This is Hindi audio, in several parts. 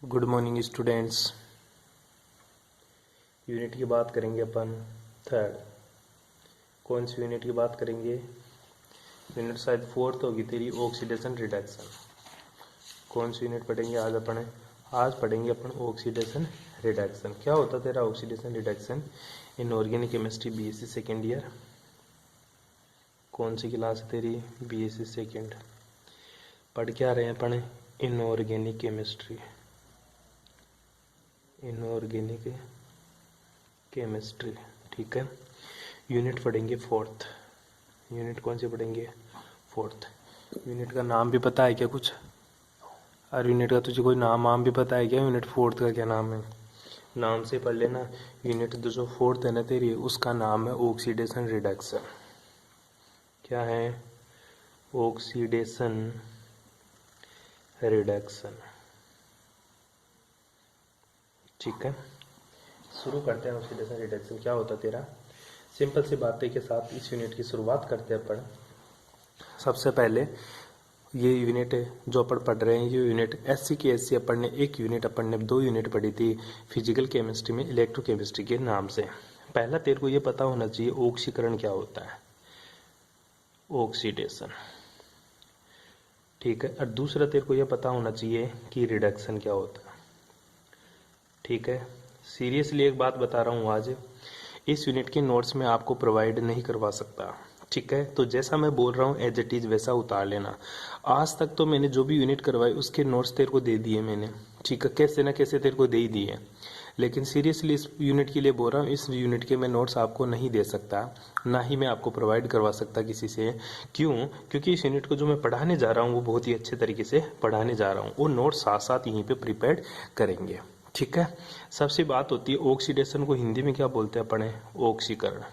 Good morning students. यूनिट की बात करेंगे अपन थर्ड। कौन सी यूनिट की बात करेंगे? यूनिट शायद फोर्थ होगी तेरी, ऑक्सीडेशन रिडक्शन। कौन सी यूनिट पढ़ेंगे आज अपन? आज पढ़ेंगे अपन ऑक्सीडेशन रिडक्शन। क्या होता तेरा oxidation reduction? Inorganic chemistry BSc second year. कौन सी क्लास है तेरी? BSc second. पढ़ क्या रहे हैं अपन? Inorganic chemistry. इनऑर्गेनिक केमिस्ट्री, ठीक है। यूनिट पढ़ेंगे फोर्थ। यूनिट कौन सी पढ़ेंगे? फोर्थ। यूनिट का नाम भी पता है क्या कुछ? और यूनिट का तुझे कोई नाम भी पता है क्या? यूनिट फोर्थ का क्या नाम है? नाम से पढ़ लेना। यूनिट जो फोर्थ है ना तेरी, उसका नाम है ऑक्सीडेशन रिडक्शन। क्या है? ऑक्सीडेशन रिडक्शन, ठीक है। शुरू करते हैं ऑक्सीडेशन रिडक्शन। क्या होता तेरा? सिंपल सी बातें के साथ इस यूनिट की शुरुआत करते हैं अपन। सबसे पहले ये यूनिट जो अपन पढ़ रहे हैं, ये यूनिट एससी की एससी अपन ने 2 यूनिट पढ़ी थी फिजिकल केमिस्ट्री में इलेक्ट्रोकेमिस्ट्री के नाम से। पहला तेरे को ये पता होना चाहिए ऑक्सीकरण क्या होता है, ऑक्सीडेशन, ठीक है। और दूसरा तेरे को ये पता होना चाहिए कि रिडक्शन क्या होता है, ठीक है। सीरियसली एक बात बता रहा हूँ, आज इस यूनिट के नोट्स में आपको प्रोवाइड नहीं करवा सकता, ठीक है। तो जैसा मैं बोल रहा हूँ एज इट इज वैसा उतार लेना। आज तक तो मैंने जो भी यूनिट करवाई उसके नोट्स तेरे को दे दिए मैंने, ठीक है। कैसे ना कैसे तेरे को दे ही दिए, लेकिन सीरियसली इस यूनिट के लिए बोल रहा हूँ, इस यूनिट के मैं नोट्स आपको नहीं दे सकता, ना ही मैं आपको प्रोवाइड करवा सकता किसी से। क्यों? क्योंकि इस यूनिट को जो मैं पढ़ाने जा रहा हूँ वो बहुत ही अच्छे तरीके से पढ़ाने जा रहा हूँ। वो नोट्स साथ साथ यहीं पे प्रिपेयर करेंगे, ठीक है। सबसे बात होती है ऑक्सीडेशन को हिंदी में क्या बोलते हैं अपन? ऑक्सीकरण।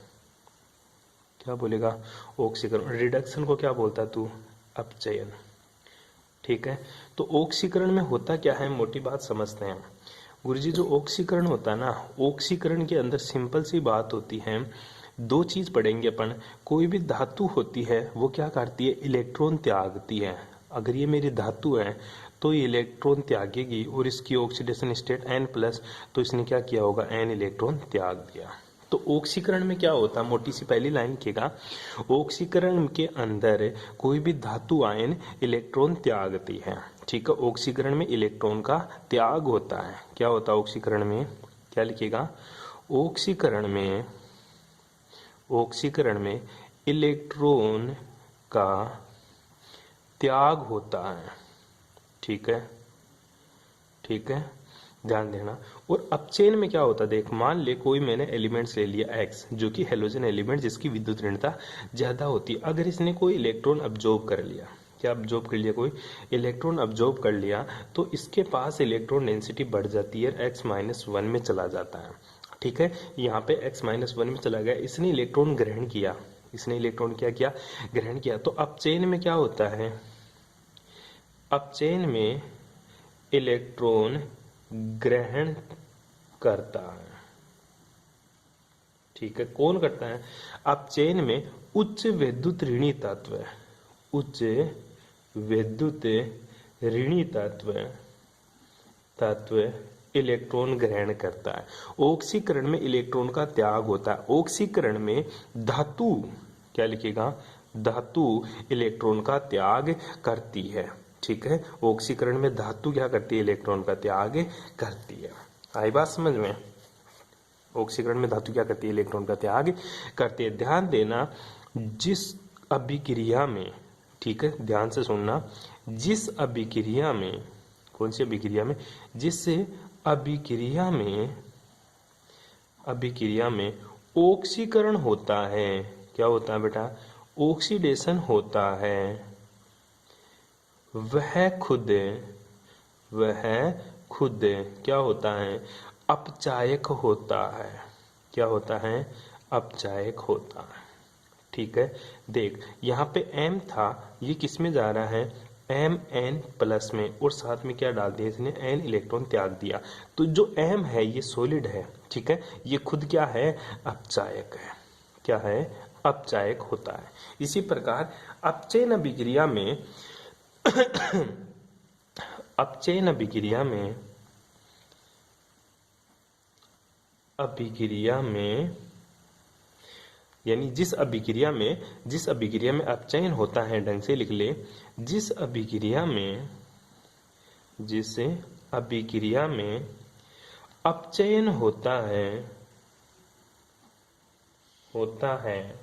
क्या बोलेगा? ऑक्सीकरण। रिडक्शन को क्या बोलता है तू? अपचयन, ठीक है। तो ऑक्सीकरण में होता क्या है, मोटी बात समझते हैं गुरुजी। जो ऑक्सीकरण होता है ना, ऑक्सीकरण के अंदर सिंपल सी बात होती है, 2 चीज पढ़ेंगे अपन। कोई भी धातु होती है वो क्या करती है? इलेक्ट्रॉन त्यागती है। अगर ये मेरी धातु है तो ये इलेक्ट्रॉन त्यागेगी और इसकी ऑक्सीडेशन स्टेट N+, तो इसने क्या किया होगा? N इलेक्ट्रॉन त्याग दिया। तो ऑक्सीकरण में क्या होता है? मोटी सी पहली लाइन लिखेगा, ऑक्सीकरण के अंदर कोई भी धातु आयन इलेक्ट्रॉन त्यागती है, ठीक है। ऑक्सीकरण में इलेक्ट्रॉन का त्याग होता है। क्या होता है ऑक्सीकरण में? क्या लिखेगा? ऑक्सीकरण में इलेक्ट्रॉन का त्याग होता है, ठीक है, ठीक है, ध्यान देना। और अपचयन में क्या होता है? देख, मान ले कोई मैंने एलिमेंट्स ले लिया X, जो कि हेलोजन एलिमेंट जिसकी विद्युत ऋणता ज्यादा होती है। अगर इसने कोई इलेक्ट्रॉन अब्जॉर्ब कर लिया, क्या अब्जॉर्ब कर लिया? कोई इलेक्ट्रॉन अब्जॉर्ब कर लिया, तो इसके पास इलेक्ट्रॉन डेंसिटी बढ़ जाती है, X-1 में चला जाता है, ठीक है। यहाँ पे X-1 में चला गया, इसने इलेक्ट्रॉन ग्रहण किया, इसने इलेक्ट्रॉन क्या किया? ग्रहण किया। तो अपचयन में क्या होता है? अपचयन में इलेक्ट्रॉन ग्रहण करता है, ठीक है। कौन करता है? अपचयन में उच्च विद्युत ऋणी तत्व, उच्च विद्युत ऋणी तत्व इलेक्ट्रॉन ग्रहण करता है। ऑक्सीकरण में इलेक्ट्रॉन का त्याग होता है। ऑक्सीकरण में धातु, क्या लिखेगा? धातु इलेक्ट्रॉन का त्याग करती है, ठीक है। ऑक्सीकरण में धातु क्या करती है? इलेक्ट्रॉन का त्याग करती है। आई बात समझ में? ऑक्सीकरण में धातु क्या करती है? इलेक्ट्रॉन का त्याग करती है। ध्यान देना, जिस अभिक्रिया में, ठीक है, ध्यान से सुनना, जिस अभिक्रिया में, कौन सी अभिक्रिया में? जिस अभिक्रिया में ऑक्सीकरण होता है, क्या होता है बेटा? ऑक्सीडेशन होता है, वह खुद क्या होता है? अपचायक होता है। क्या होता है? अपचायक होता है, ठीक है। देख, यहाँ पे M था, ये किस में जा रहा है? Mn+ में, और साथ में क्या डाल दिया इसने? N इलेक्ट्रॉन त्याग दिया। तो जो M है ये सॉलिड है, ठीक है। ये खुद क्या है? अपचायक है। क्या है? अपचायक होता है। इसी प्रकार अपचयन अभिक्रिया में अभिक्रिया में, यानी जिस अभिक्रिया में अपचयन होता है, ढंग से लिख ले, जिस अभिक्रिया में अपचयन होता है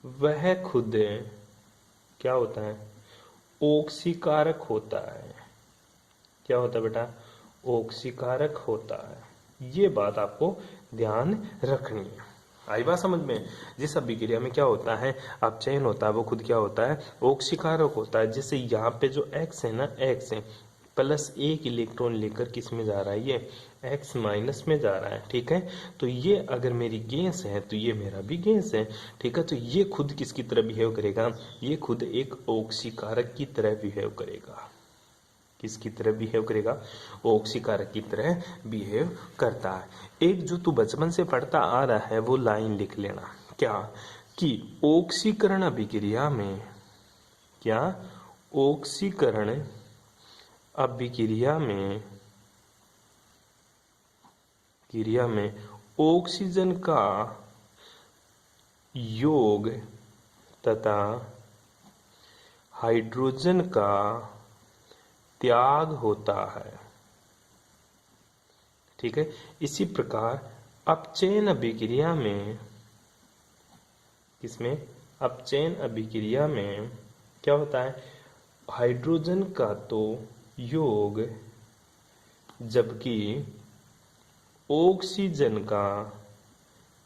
वह खुद क्या होता है, ओक्सीकारक होता है। क्या होता है बेटा, ओक्सीकारक होता है। ये बात आपको ध्यान रखनी है। आई बात समझ में। जिस अभिक्रिया में क्या होता है, अपचयन होता है, वो खुद क्या होता है, ओक्सीकारक होता है। जैसे यहाँ पे जो X है ना, X है प्लस एक इलेक्ट्रॉन लेकर किस में जा रहा है, ये X माइनस में जा रहा है। ठीक है, तो ये अगर मेरी गैस है तो ये मेरा भी गैस है। ठीक है, तो ये खुद किसकी तरह बिहेव करेगा, ये खुद एक ओक्सीकारक की तरह बिहेव करेगा। किसकी तरह बिहेव करेगा, ओक्सीकारक की तरह बिहेव करता है। एक जो तू बचपन से पढ़ता आ रहा है वो लाइन लिख लेना, क्या कि ऑक्सीकरण अभिक्रिया में, क्या ऑक्सीकरण अभिक्रिया में ऑक्सीजन का योग तथा हाइड्रोजन का त्याग होता है। ठीक है, इसी प्रकार अपचयन अभिक्रिया में, किसमें, अपचयन अभिक्रिया में क्या होता है, हाइड्रोजन का तो योग जबकि ऑक्सीजन का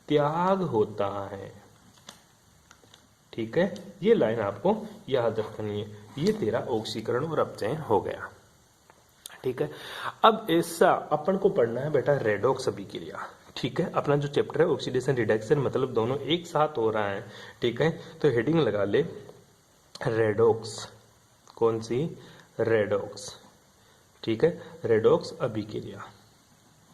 त्याग होता है। ठीक है, ये लाइन आपको याद रखनी है। ये तेरा ऑक्सीकरण और अपचयन हो गया। ठीक है, अब ऐसा अपन को पढ़ना है बेटा रेडॉक्स अभिक्रिया। ठीक है, अपना जो चैप्टर है ऑक्सीडेशन रिडक्शन, मतलब दोनों एक साथ हो रहा है। ठीक है, तो हेडिंग लगा ले रेडॉक्स। कौन सी, रेडॉक्स। ठीक है, रेडॉक्स अभिक्रिया।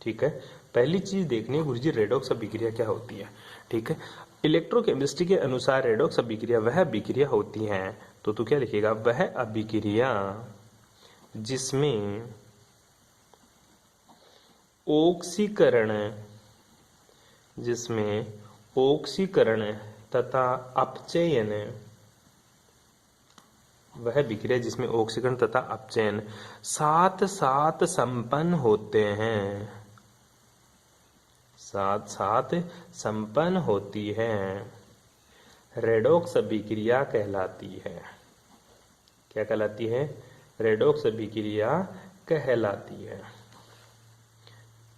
ठीक है, पहली चीज देखनी है गुरुजी, रेडॉक्स अभिक्रिया क्या होती है। ठीक है, इलेक्ट्रोकेमिस्ट्री के अनुसार रेडॉक्स अभिक्रिया वह अभिक्रिया होती है, तो तू क्या लिखेगा, वह अभिक्रिया जिसमें ऑक्सीकरण तथा अपचयन, वह अभिक्रिया जिसमें ऑक्सीकरण तथा अपचयन साथ साथ संपन्न होते हैं, साथ साथ संपन्न होती है, रेडॉक्स अभिक्रिया कहलाती है। क्या कहलाती है, रेडॉक्स अभिक्रिया कहलाती है।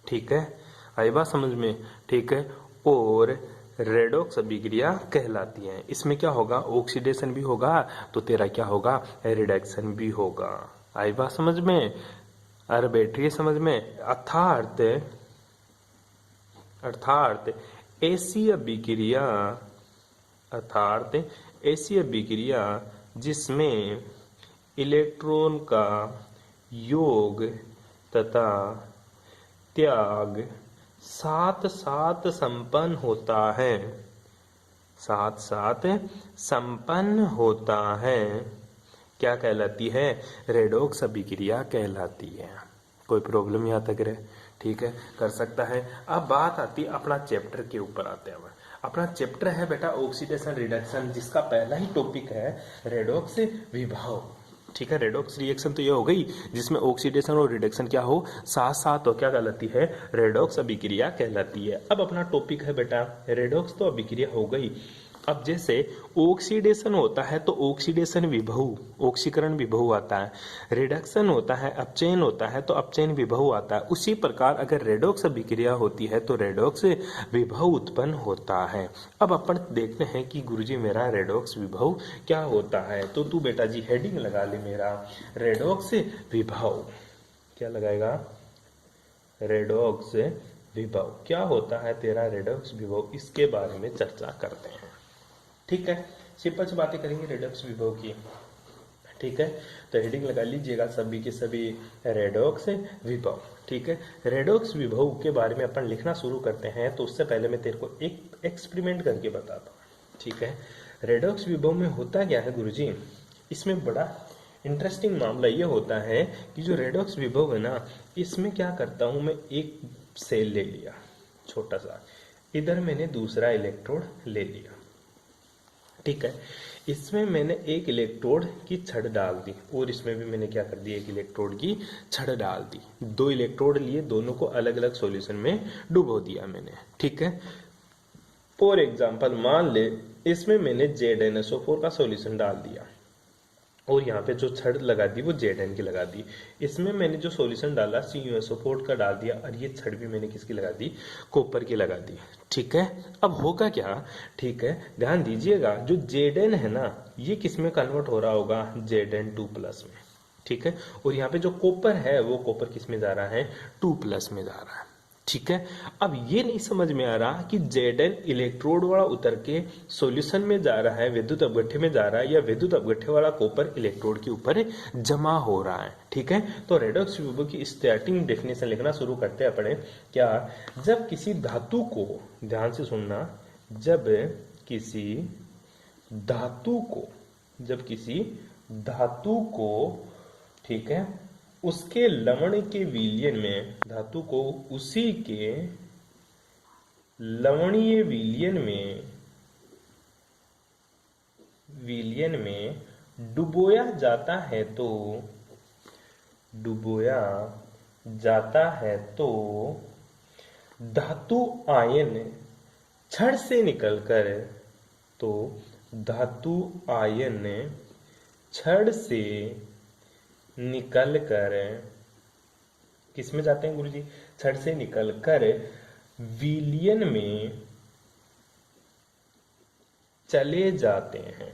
ठीक है, आई बात समझ में। ठीक है, और रेडॉक्स अभिक्रिया कहलाती है। इसमें क्या होगा, ऑक्सीडेशन भी होगा तो तेरा क्या होगा, रिडक्शन भी होगा। आई बात समझ में, अरे बैठिए समझ में। अर्थात ऐसी अभिक्रिया जिसमें इलेक्ट्रॉन का योग तथा त्याग साथ साथ संपन्न होता है, साथ साथ संपन्न होता है, क्या कहलाती है, रेडॉक्स अभिक्रिया कहलाती है। कोई प्रॉब्लम यहाँ तक रहे, ठीक है, कर सकता है। अब बात आती है अपना चैप्टर के ऊपर आते हैं। अपना चैप्टर है बेटा ऑक्सीडेशन रिडक्शन, जिसका पहला ही टॉपिक है रेडॉक्स विभव। ठीक है, रेडॉक्स रिएक्शन तो ये हो गई जिसमें ऑक्सीडेशन और रिडक्शन क्या हो, साथ साथ हो, क्या कहलाती है, रेडॉक्स अभिक्रिया कहलाती है। अब अपना टॉपिक है बेटा रेडॉक्स तो अभिक्रिया हो गई। अब जैसे ऑक्सीडेशन होता है तो ऑक्सीडेशन विभव, ऑक्सीकरण विभव आता है, रिडक्शन होता है, अपचयन होता है तो अपचयन विभव आता है। उसी प्रकार अगर रेडॉक्स अभिक्रिया होती है तो रेडॉक्स विभव उत्पन्न होता है। अब अपन देखते हैं कि गुरुजी मेरा रेडॉक्स विभव क्या होता है, तो तू बेटा जी हेडिंग लगा ले मेरा रेडॉक्स विभव। क्या लगाएगा, रेडॉक्स विभव। क्या होता है तेरा रेडॉक्स विभव, इसके बारे में चर्चा करते हैं। ठीक है, सिंपल से बातें करेंगे रेडॉक्स विभव की। ठीक है, तो हेडिंग लगा लीजिएगा सभी के सभी रेडॉक्स विभव। ठीक है, रेडॉक्स विभव के बारे में अपन लिखना शुरू करते हैं, तो उससे पहले मैं तेरे को एक एक्सपेरिमेंट करके बताता हूँ। ठीक है, रेडॉक्स विभव में होता क्या है गुरुजी, इसमें बड़ा इंटरेस्टिंग मामला ये होता है कि जो रेडॉक्स विभव है ना, इसमें क्या करता हूँ मैं, एक सेल ले लिया छोटा सा, इधर मैंने दूसरा इलेक्ट्रोड ले लिया, ठीक है। इसमें मैंने एक इलेक्ट्रोड की छड़ डाल दी और इसमें भी मैंने क्या कर दिया, एक इलेक्ट्रोड की छड़ डाल दी। दो इलेक्ट्रोड लिए, दोनों को अलग अलग सॉल्यूशन में डुबो दिया मैंने, ठीक है। फॉर एग्जांपल मान ले इसमें मैंने ZnSO4 का सॉल्यूशन डाल दिया और यहाँ पे जो छड़ लगा दी वो Zn की लगा दी। इसमें मैंने जो सॉल्यूशन डाला CuSO4 का डाल दिया और ये छड़ भी मैंने किसकी लगा दी, कॉपर की लगा दी, ठीक है। अब होगा क्या, ठीक है, ध्यान दीजिएगा, जो Zn है ना ये किस में कन्वर्ट हो रहा होगा, Zn2+ में, ठीक है। और यहाँ पे जो कॉपर है वो कॉपर किस में जा रहा है, 2+ में जा रहा है, ठीक है। अब ये नहीं समझ में आ रहा कि Zn इलेक्ट्रोड वाला उतर के सॉल्यूशन में जा रहा है, विद्युत अपघट्य में जा रहा है, या विद्युत अपघट्य वाला कॉपर इलेक्ट्रोड के ऊपर जमा हो रहा है, ठीक है। तो रेडॉक्स विभव की स्टार्टिंग डेफिनेशन लिखना शुरू करते हैं अपने। क्या, जब किसी धातु को, ध्यान से सुनना, जब किसी धातु को, ठीक है, उसके लवण के विलयन में, धातु को उसी के लवणीय विलयन में डुबोया जाता है तो धातु आयन छड़ से निकलकर, तो धातु आयन छड़ से निकलकर किस में जाते हैं गुरुजी, छड़ से निकलकर विलयन में चले जाते हैं।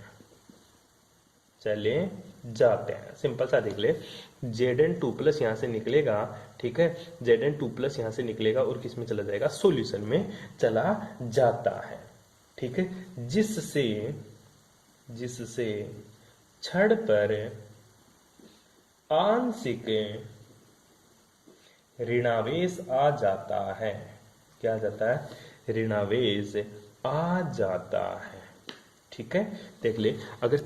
सिंपल सा देख ले, Zn2+ यहां से निकलेगा, ठीक है, Zn2+ यहां से निकलेगा और किस में चला जाएगा, सॉल्यूशन में चला जाता है, ठीक है। जिससे छड़ पर आंशिक ऋणावेश आ जाता है। क्या आ जाता है, ऋणावेश आ जाता है, ठीक है। देख ले, अगर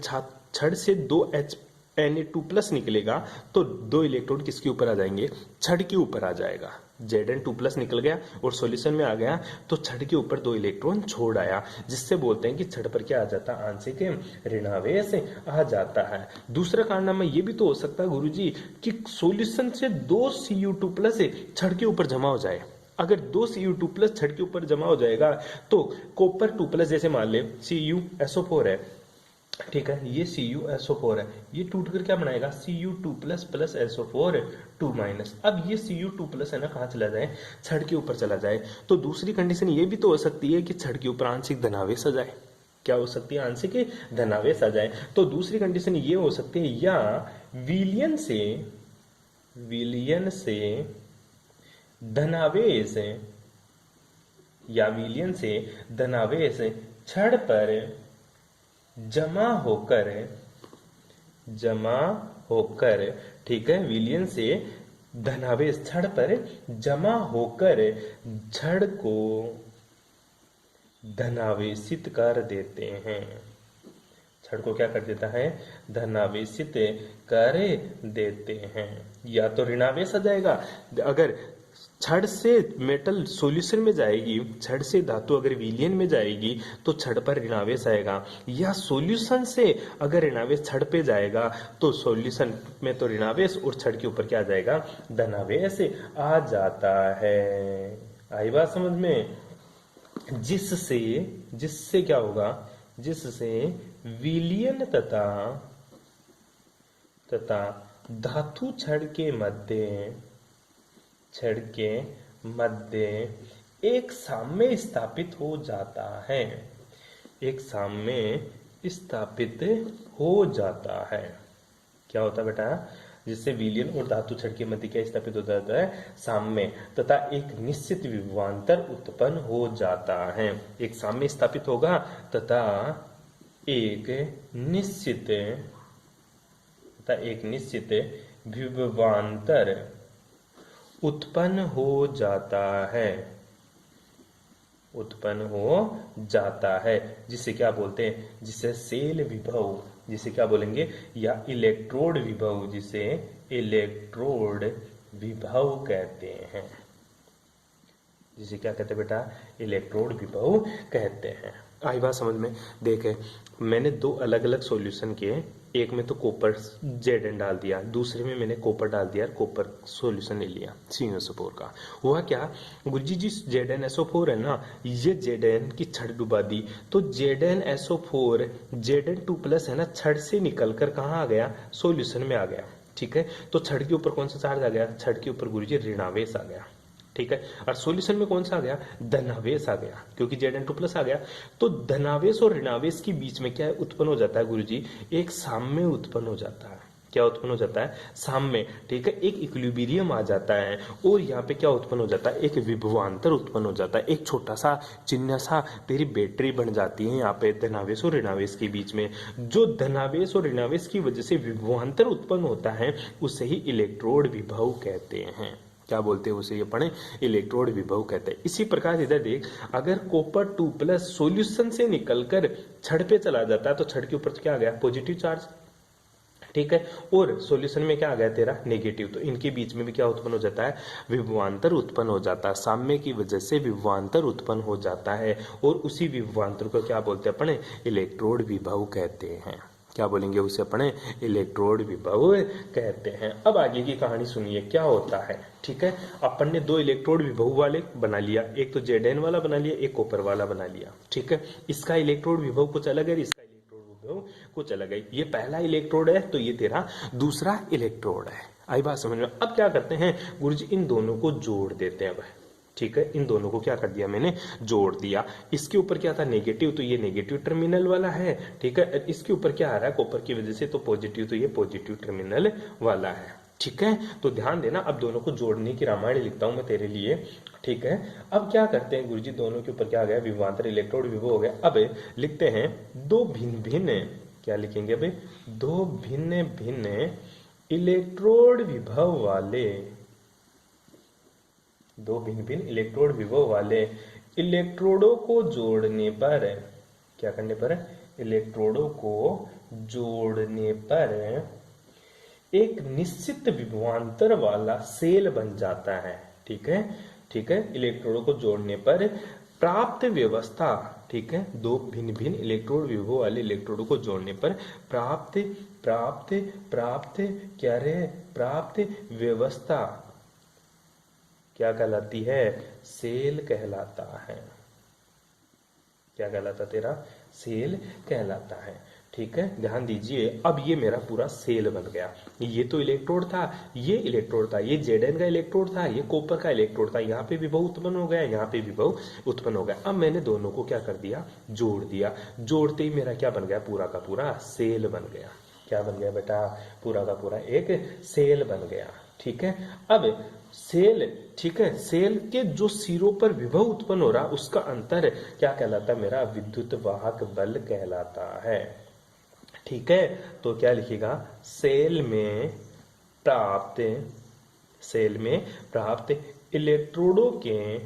छड़ से 2Na2+ निकलेगा तो 2 इलेक्ट्रॉन किसके ऊपर आ जाएंगे, छड़ के ऊपर आ जाएगा। Zn2+ निकल गया और सॉल्यूशन में आ गया तो छड़ के ऊपर 2 इलेक्ट्रॉन छोड़ आया, जिससे बोलते हैं कि छड़ पर क्या आ जाता है, आंशिक ऋणावेश आ जाता है। दूसरा कारनामा ये भी तो हो सकता है गुरुजी कि सॉल्यूशन से 2 Cu2+ छड़ के ऊपर जमा हो जाए। अगर 2 Cu2+ छड़ के ऊपर जमा हो जाएगा तो कॉपर 2+, जैसे मान ले CuSO4 है, ठीक है, ये CuSO4 है, ये टूट कर क्या बनाएगा, Cu2+ + SO4 2-। अब ये Cu2+ है ना, कहाँ चला जाए, छड़ के ऊपर चला जाए। तो दूसरी कंडीशन ये भी तो हो सकती है कि छड़ के ऊपर आंशिक धनावेश आ जाए। क्या हो सकती है, आंशिक धनावेश आ जाए। तो दूसरी कंडीशन ये हो सकती है, या विलयन धनावेश छड़ पर जमा होकर, ठीक है, विलयन से धनावेश छड़ पर जमा होकर छड़ को धनावेशित कर देते हैं। छड़ को क्या कर देता है, धनावेशित कर देते हैं। या तो ऋणावेश आ जाएगा, अगर छड़ से मेटल सॉल्यूशन में जाएगी, छड़ से धातु अगर विलयन में जाएगी तो छड़ पर ऋणावेश आएगा, या सॉल्यूशन से अगर ऋणावेश छड़ पे जाएगा तो सॉल्यूशन में तो ऋणावेश और छड़ के ऊपर क्या आ जाएगा, धनावेश आ जाता है। आई बात समझ में। जिससे क्या होगा, जिससे विलयन तथा धातु छड़ के मध्य एक साम्य स्थापित हो जाता है, एक साम्य स्थापित हो जाता है। क्या होता है बेटा, जिससे विलयन और धातु छड़ के मध्य क्या स्थापित हो जाता है, साम्य, तथा एक निश्चित विभवांतर उत्पन्न हो जाता है। एक साम्य स्थापित होगा तथा एक निश्चित विभवांतर उत्पन्न हो जाता है, जिसे क्या बोलते हैं, जिसे सेल विभव, जिसे क्या बोलेंगे, या इलेक्ट्रोड विभव, जिसे इलेक्ट्रोड विभव कहते हैं। जिसे क्या कहते हैं बेटा, इलेक्ट्रोड विभव कहते हैं। आई बात समझ में। देखे, मैंने दो अलग अलग सॉल्यूशन किए, एक में तो कॉपर Zn डाल दिया, दूसरे में मैंने कॉपर डाल दिया, कॉपर सॉल्यूशन ले लिया CnSO4 का। हुआ क्या, गुरुजी जी ZnSO4 है ना, ये Zn की छड़ डुबा दी, तो ZnSO4 Zn2+ है ना, छड़ से निकलकर कहाँ आ गया, सॉल्यूशन में आ गया। ठीक है, तो छड़ के ऊपर कौन सा चार्ज आ गया, छड़ के ऊपर गुरुजी ऋणावेश आ गया। ठीक है, और सॉल्यूशन में कौन सा आ गया, धनावेश आ गया, क्योंकि Zn2+ आ गया। तो धनावेश और ऋणावेश के बीच में क्या उत्पन्न हो जाता है गुरुजी, एक साम्य उत्पन्न हो जाता है। क्या उत्पन्न हो जाता है, साम्य। ठीक है, एक इक्विलिब्रियम आ जाता है, और यहाँ पे क्या उत्पन्न हो जाता है, एक विभवांतर उत्पन्न हो जाता है। एक छोटा सा चिन्ह सा तेरी बैटरी बन जाती है यहाँ पे धनावेश और ऋणावेश के बीच में। जो धनावेश और ऋणावेश की वजह से विभवांतर उत्पन्न होता है, उसे ही इलेक्ट्रोड विभव कहते हैं। क्या बोलते हैं उसे, ये पढ़े, इलेक्ट्रोड विभव कहते हैं। इसी प्रकार इधर देख, अगर कॉपर 2+ सॉल्यूशन से निकलकर छड़ पे चला जाता है, तो छड़ के ऊपर क्या आ गया, पॉजिटिव चार्ज। ठीक है, और सॉल्यूशन में क्या आ गया तेरा, नेगेटिव। तो इनके बीच में भी क्या उत्पन्न हो जाता है, विभवांतर उत्पन्न हो जाता है। साम्य की वजह से विभवांतर उत्पन्न हो जाता है, और उसी विभवांतर को क्या बोलते हैं अपने, इलेक्ट्रोड विभव कहते हैं। क्या बोलेंगे उसे अपने, इलेक्ट्रोड विभव कहते हैं। अब आगे की कहानी सुनिए क्या होता है। ठीक है, अपन ने दो इलेक्ट्रोड विभव वाले बना लिया, एक तो Zn वाला बना लिया, एक कॉपर वाला बना लिया। ठीक है, इसका इलेक्ट्रोड विभव कुछ अलग है, इसका इलेक्ट्रोड विभव कुछ अलग है। ये पहला इलेक्ट्रोड है, तो ये तेरा दूसरा इलेक्ट्रोड है। आई बात समझ में। अब क्या करते हैं गुरुजी, इन दोनों को जोड़ देते हैं। अब ठीक है, इन दोनों को क्या कर दिया मैंने, जोड़ दिया। इसके ऊपर क्या था, नेगेटिव, तो ये नेगेटिव टर्मिनल वाला है। ठीक है, इसके ऊपर क्या आ रहा है, कॉपर की वजह से, तो पॉजिटिव, तो ये पॉजिटिव टर्मिनल वाला है। ठीक है, तो ध्यान देना, अब दोनों को जोड़ने की रामायण लिखता हूं मैं तेरे लिए। ठीक है, अब क्या करते हैं गुरुजी, दोनों के ऊपर क्या आ गया, विभवांतर इलेक्ट्रोड विभव हो गया। अब लिखते हैं दो भिन्न भिन्न, क्या लिखेंगे अब, दो भिन्न भिन्न इलेक्ट्रोड विभव वाले, दो भिन्न भिन्न इलेक्ट्रोड विभव वाले इलेक्ट्रोडों को जोड़ने पर, क्या करने पर, इलेक्ट्रोडों को जोड़ने पर एक निश्चित विभवांतर वाला सेल बन जाता है। ठीक है, ठीक है, इलेक्ट्रोडों को जोड़ने पर प्राप्त व्यवस्था, ठीक है, दो भिन्न भिन्न इलेक्ट्रोड विभव वाले इलेक्ट्रोडों को जोड़ने पर प्राप्त प्राप्त प्राप्त क्या रहे, प्राप्त व्यवस्था क्या कहलाती है, सेल कहलाता है। क्या कहलाता तेरा, सेल कहलाता है। ठीक है, ध्यान दीजिए, अब ये मेरा पूरा सेल बन गया। ये तो इलेक्ट्रोड था, ये इलेक्ट्रोड था, ये Zn का इलेक्ट्रोड था, ये कॉपर का इलेक्ट्रोड था। यहाँ पे विभव उत्पन्न हो गया, यहाँ पे विभव उत्पन्न हो गया। अब मैंने दोनों को क्या कर दिया, जोड़ दिया। जोड़ते ही मेरा क्या बन गया, पूरा का पूरा सेल बन गया। क्या बन गया बेटा, पूरा का पूरा एक सेल बन गया। ठीक है, अब सेल, ठीक है, सेल के जो सिरों पर विभव उत्पन्न हो रहा, उसका अंतर क्या कहलाता है, मेरा विद्युत वाहक बल कहलाता है। ठीक है, तो क्या लिखेगा, सेल में प्राप्त, सेल में प्राप्त इलेक्ट्रोडों के,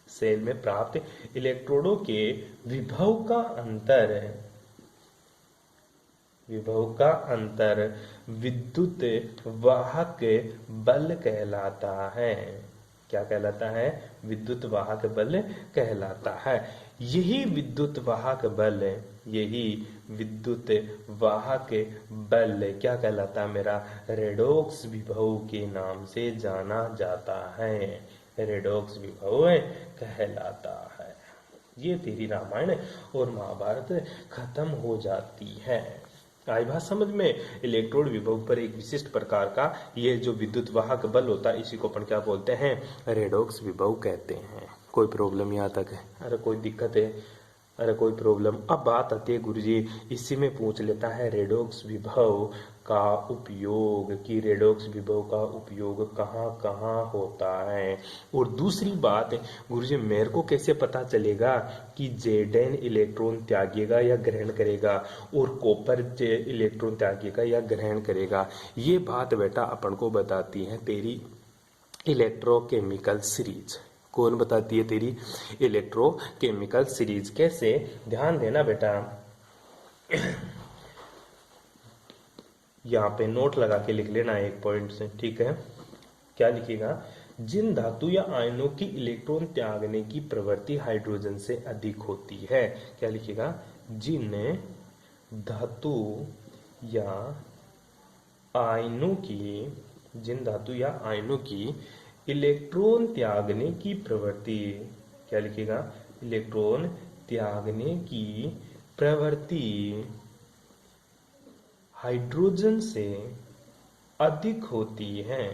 सेल में प्राप्त इलेक्ट्रोडों के विभव का अंतर, विभव का अंतर विद्युत वाहक बल कहलाता है। क्या कहलाता है, विद्युत वाहक बल कहलाता है। यही विद्युत वाहक बल, यही विद्युत वाहक बल क्या कहलाता है मेरा, रेडॉक्स विभव के नाम से जाना जाता है। रेडॉक्स विभव कहलाता है। ये तेरी रामायण और महाभारत खत्म हो जाती है। आई बात समझ में। इलेक्ट्रोड विभव पर एक विशिष्ट प्रकार का ये जो विद्युत वाहक बल होता है, इसी को अपन क्या बोलते हैं, रेडॉक्स विभव कहते हैं। कोई प्रॉब्लम यहाँ तक है, अरे कोई दिक्कत है, अरे कोई प्रॉब्लम। अब बात आती है गुरुजी, इसी में पूछ लेता है रेडॉक्स विभव का उपयोग, कि रेडॉक्स विभव का उपयोग कहाँ कहाँ होता है। और दूसरी बात गुरुजी, मेरे को कैसे पता चलेगा कि Zn इलेक्ट्रॉन त्यागेगा या ग्रहण करेगा, और कॉपर इलेक्ट्रॉन त्यागेगा या ग्रहण करेगा। ये बात बेटा अपन को बताती है तेरी इलेक्ट्रोकेमिकल सीरीज। कौन बताती है, तेरी इलेक्ट्रोकेमिकल सीरीज। कैसे, ध्यान देना बेटा, यहाँ पे नोट लगा के लिख लेना एक पॉइंट से। ठीक है, क्या लिखिएगा, जिन धातु या आयनों की इलेक्ट्रॉन त्यागने की प्रवृत्ति हाइड्रोजन से अधिक होती है। क्या लिखिएगा? जिन धातु या आयनों की जिन धातु या आयनों की इलेक्ट्रॉन त्यागने की प्रवृत्ति, क्या लिखिएगा? इलेक्ट्रॉन त्यागने की प्रवृत्ति हाइड्रोजन से अधिक होती है।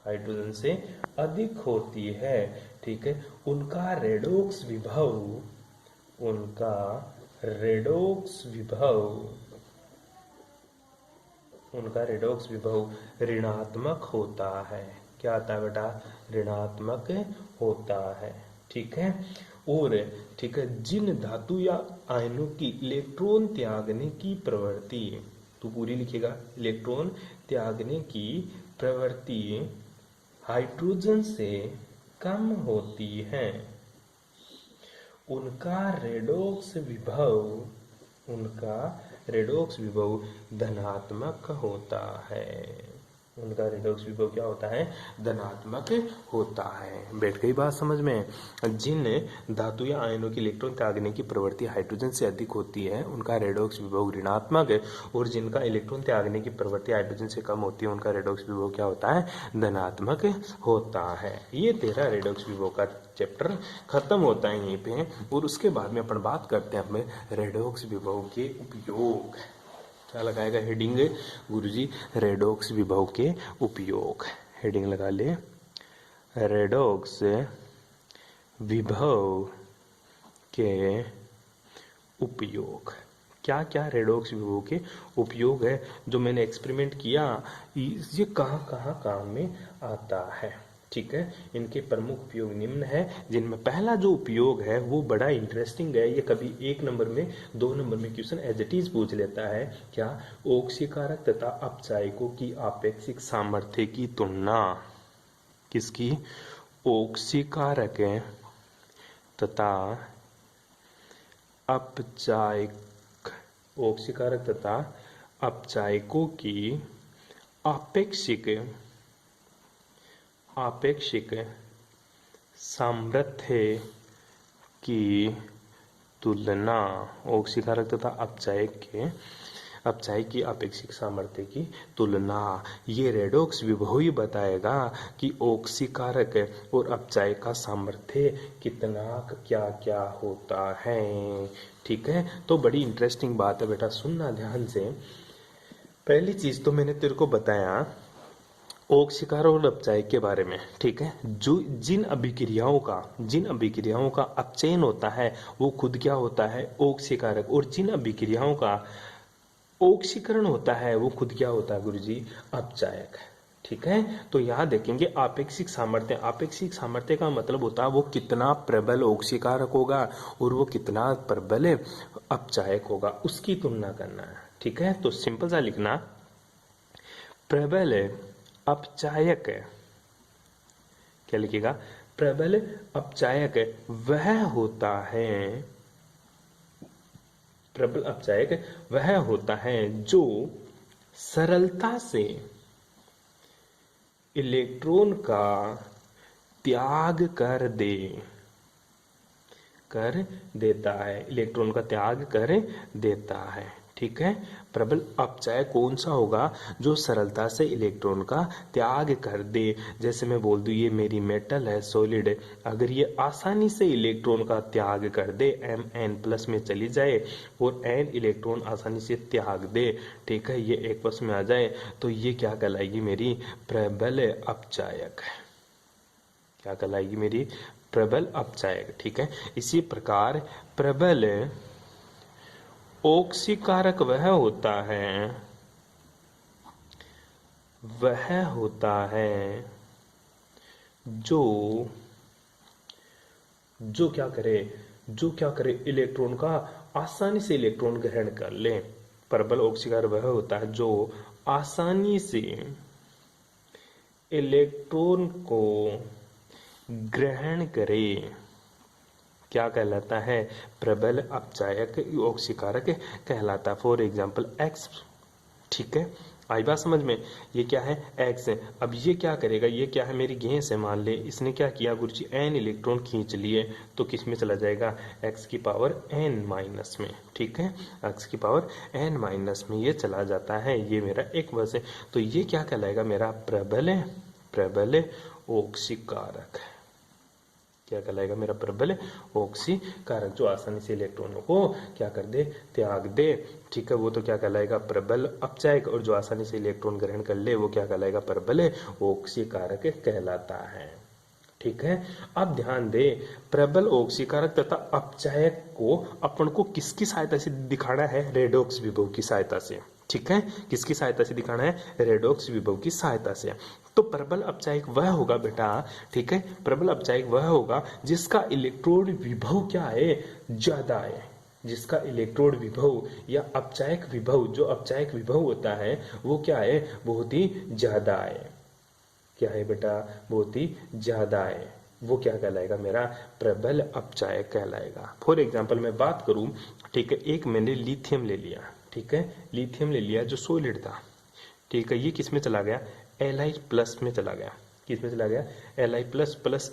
हाइड्रोजन से अधिक होती है, ठीक है। उनका रेडॉक्स विभव ऋणात्मक होता है। क्या आता है बेटा? ऋणात्मक होता है, ठीक है। और ठीक है, जिन धातु या आयनों की इलेक्ट्रॉन त्यागने की प्रवृत्ति, तो पूरी लिखिएगा, इलेक्ट्रॉन त्यागने की प्रवृत्ति हाइड्रोजन से कम होती है, उनका रेडॉक्स विभव धनात्मक होता है। उनका रेडॉक्स विभव क्या होता है? धनात्मक होता है। बैठ गई बात समझ में? जिन धातु या आयनों की इलेक्ट्रॉन त्यागने की प्रवृत्ति हाइड्रोजन से अधिक होती है, उनका रेडॉक्स विभव ऋणात्मक है, और जिनका इलेक्ट्रॉन त्यागने की प्रवृत्ति हाइड्रोजन से कम होती है, उनका रेडॉक्स विभव क्या होता है? धनात्मक होता है। ये तेरा रेडॉक्स विभव का चैप्टर खत्म होता है यहीं पे, और उसके बाद में अपन बात करते हैं हमें रेडॉक्स विभव के उपयोग। क्या लगाएगा हेडिंग गुरुजी? रेडॉक्स विभव के उपयोग। हेडिंग लगा ले, रेडॉक्स विभव के उपयोग। क्या क्या रेडॉक्स विभव के उपयोग है जो मैंने एक्सपेरिमेंट किया, ये कहाँ कहाँ काम में आता है, ठीक है। इनके प्रमुख उपयोग निम्न है, जिनमें पहला जो उपयोग है वो बड़ा इंटरेस्टिंग है। ये कभी 1 नंबर में 2 नंबर में क्वेश्चन एज इट इज पूछ लेता है। क्या? ऑक्सीकारक तथा अपचायकों की आपेक्षिक सामर्थ्य की तुलना। किसकी? ऑक्सीकारक तथा ऑक्सीकारक तथा अपचायकों की आपेक्षिक सामर्थ्य की तुलना। ऑक्सीकारक तथा अपचायक की आपेक्षिक सामर्थ्य की तुलना। ये रेडॉक्स विभव ही बताएगा कि ऑक्सीकारक और अपचायक का सामर्थ्य कितना क्या क्या होता है, ठीक है। तो बड़ी इंटरेस्टिंग बात है बेटा, सुनना ध्यान से। पहली चीज तो मैंने तेरे को बताया ऑक्सीकारक और अपचायक के बारे में, ठीक है। जो जिन अभिक्रियाओं का अपचयन होता है वो खुद क्या होता है? ऑक्सीकारक। और जिन अभिक्रियाओं का ऑक्सीकरण होता है वो खुद क्या होता है गुरुजी? अपचायक, ठीक है। तो यहां देखेंगे आपेक्षिक सामर्थ्य का मतलब होता है वो कितना प्रबल ऑक्सीकारक होगा और वो कितना प्रबल अपचायक होगा, उसकी तुलना करना है, ठीक है। तो सिंपल सा लिखना, प्रबल अपचायक, क्या लिखिएगा? प्रबल अपचायक वह होता है जो सरलता से इलेक्ट्रॉन का त्याग कर देता है, ठीक है। प्रबल अपचायक कौन सा होगा? जो सरलता से इलेक्ट्रॉन का त्याग कर दे। जैसे मैं बोल दूं ये मेरी मेटल है, सॉलिड है, अगर ये आसानी से इलेक्ट्रॉन का त्याग कर दे, Mn+ में चली जाए और n इलेक्ट्रॉन आसानी से त्याग दे, ठीक है, ये 1+ में आ जाए, तो ये क्या कहलाएगी? मेरी प्रबल अपचायक। क्या कहलाएगी? मेरी प्रबल अपचायक, ठीक है। इसी प्रकार प्रबल ऑक्सीकारक वह होता है जो क्या करे? इलेक्ट्रॉन का आसानी से इलेक्ट्रॉन ग्रहण कर ले। प्रबल ऑक्सीकारक वह होता है जो आसानी से इलेक्ट्रॉन को ग्रहण करे। क्या कहलाता है? प्रबल अपचायक ऑक्सीकारक कहलाता है। फॉर एग्जाम्पल X, ठीक है। आई बात समझ में। ये क्या है, एक्स है। अब ये क्या करेगा, ये क्या है, मेरी गैस है मान ले, इसने क्या किया गुरुजी, एन इलेक्ट्रॉन खींच लिए, तो किस में चला जाएगा, एक्स की पावर एन माइनस में। ठीक है, एक्स की पावर एन माइनस में ये चला जाता है। ये मेरा एक बस है। तो ये क्या कहलाएगा, मेरा प्रबल ओक्सीकारक। क्या कहलाएगा, मेरा प्रबल ओक्सीकारक, जो आसानी से इलेक्ट्रॉनों को क्या कर दे, त्याग दे। ठीक है, वो तो क्या कहलाएगा, प्रबल अपचायक। और जो आसानी से इलेक्ट्रॉन ग्रहण कर ले वो क्या कहलाएगा, प्रबल ओक्सीकारक कहलाता है। ठीक है, अब ध्यान दे, प्रबल ओक्सीकारक तथा अपचायक को अपन को किसकी सहायता से दिखाना है, रेडॉक्स विभव की सहायता से। ठीक है, किसकी सहायता से दिखाना है, रेडॉक्स विभव की सहायता से। तो प्रबल अपचायक वह होगा बेटा, ठीक है, प्रबल अपचायक वह होगा जिसका इलेक्ट्रोड विभव क्या है, ज्यादा है। जिसका इलेक्ट्रोड विभव या अपचायक विभव, जो अपचायक विभव होता है वो क्या है, बहुत ही ज्यादा है। क्या है बेटा, बहुत ही ज्यादा है। वो क्या कहलाएगा, मेरा प्रबल अपचायक कहलाएगा। फॉर एग्जाम्पल मैं बात करूं, ठीक है, एक मैंने लिथियम ले लिया, ठीक है, लिथियम ले लिया जो सॉलिड था। ठीक है, ये किस में चला गया, Li+ में चला गया। किस में चला गया, Li++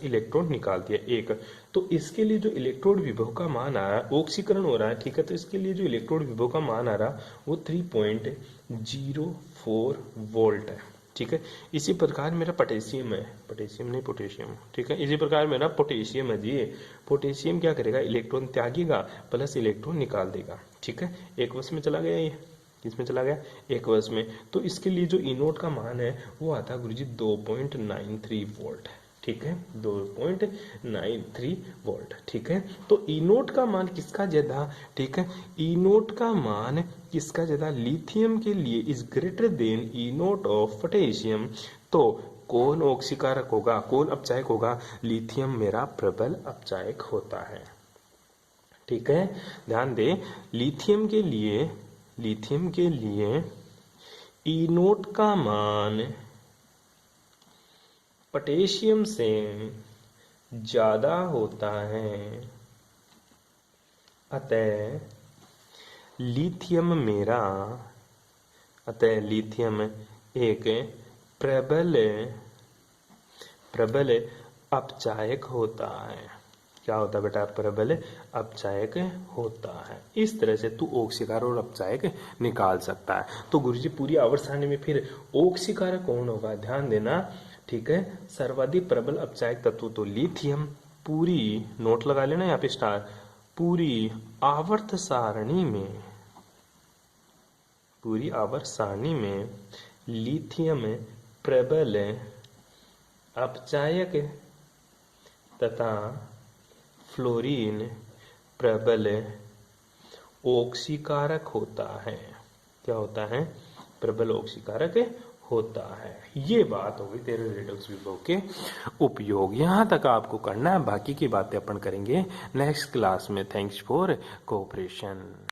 इलेक्ट्रॉन निकाल दिया एक। तो इसके लिए जो इलेक्ट्रोड विभव का मान आ रहा है, ऑक्सीकरण हो रहा है, ठीक है, तो इसके लिए जो इलेक्ट्रोड विभव का मान आ रहा वो 3.04 वोल्ट है। ठीक है, इसी प्रकार मेरा पोटेशियम है, पोटेशियम नहीं पोटेशियम, ठीक है, इसी प्रकार मेरा पोटेशियम है जी। पोटेशियम क्या करेगा, इलेक्ट्रॉन त्यागेगा प्लस इलेक्ट्रॉन निकाल देगा। ठीक है, एक वश में चला गया, ये किसमें चला गया, एक वश में। तो इसके लिए जो इनोट का मान है वो आता है गुरुजी 2.93 वोल्ट। ठीक है, 2.93 वोल्ट। ठीक है, तो इनोट का मान किसका ज्यादा, ठीक है, इनोट का मान किसका ज्यादा, लिथियम के लिए is greater than E nought of potassium. तो कौन ऑक्सीकारक होगा, कौन अपचायक होगा, लिथियम मेरा प्रबल अपचायक होता है। ठीक है, ध्यान दे, लिथियम के लिए इनोट का मान पोटेशियम से ज्यादा होता है, अतः लिथियम एक प्रबल अपचायक होता है। क्या होता है बेटा, प्रबल अपचायक होता है। इस तरह से तू ऑक्सीकारक और अपचायक निकाल सकता है। तो गुरुजी पूरी आवर्त सारणी में फिर ऑक्सीकारक कौन होगा, ध्यान देना। ठीक है, सर्वाधिक प्रबल अपचायक तत्व तो लिथियम, पूरी नोट लगा लेना यहाँ पे स्टार, पूरी आवर्त सारणी में लिथियम प्रबल अपचायक तथा फ्लोरीन प्रबल ऑक्सीकारक होता है। क्या होता है, प्रबल ऑक्सीकारक होता है। ये बात होगी तेरे रेडॉक्स विभव के उपयोग। यहाँ तक आपको करना है, बाकी की बातें अपन करेंगे नेक्स्ट क्लास में। Thanks for cooperation.